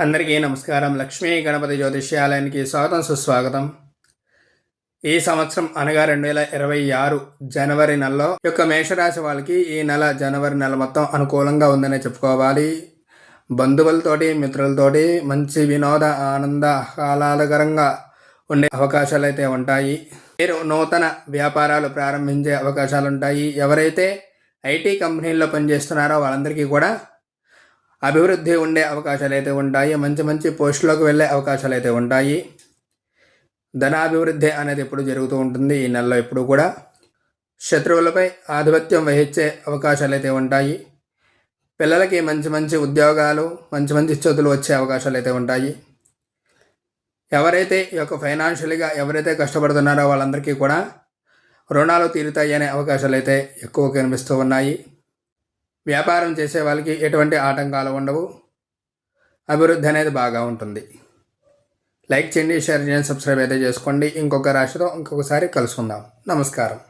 అందరికీ నమస్కారం. లక్ష్మీ గణపతి జ్యోతిష్యాలయానికి స్వాగతం, సుస్వాగతం. ఈ సంవత్సరం అనగా 2026 జనవరి నెలలో యొక్క మేషరాశి వాళ్ళకి ఈ నెల జనవరి నెల మొత్తం అనుకూలంగా ఉందనే చెప్పుకోవాలి. బంధువులతోటి, మిత్రులతోటి మంచి వినోద, ఆనంద, ఆహ్లాదకరంగా ఉండే అవకాశాలు అయితే ఉంటాయి. మీరు నూతన వ్యాపారాలు ప్రారంభించే అవకాశాలు ఉంటాయి. ఎవరైతే ఐటీ కంపెనీల్లో పనిచేస్తున్నారో వాళ్ళందరికీ కూడా అభివృద్ధి ఉండే అవకాశాలు అయితే ఉంటాయి. మంచి మంచి పోస్టులకు వెళ్ళే అవకాశాలు అయితే ఉంటాయి. ధనాభివృద్ధి అనేది ఎప్పుడు జరుగుతూ ఉంటుంది. ఈ నెలలో ఎప్పుడు కూడా శత్రువులపై ఆధిపత్యం వహించే అవకాశాలు అయితే ఉంటాయి. పిల్లలకి మంచి మంచి ఉద్యోగాలు, మంచి మంచి చదువులు వచ్చే అవకాశాలు అయితే ఉంటాయి. ఎవరైతే ఈ యొక్క ఫైనాన్షియల్గా ఎవరైతే కష్టపడుతున్నారో వాళ్ళందరికీ కూడా రుణాలు తీరుతాయి అనే అవకాశాలు అయితే ఎక్కువ కనిపిస్తూ ఉన్నాయి. వ్యాపారం చేసే వాళ్ళకి ఎటువంటి ఆటంకాలు ఉండవు. అభివృద్ధి అనేది బాగా ఉంటుంది. లైక్ చేయండి, షేర్ చేయండి, సబ్స్క్రైబ్ అయితే చేసుకోండి. ఇంకొక రాశితో ఇంకొకసారి కలుసుకుందాం. నమస్కారం.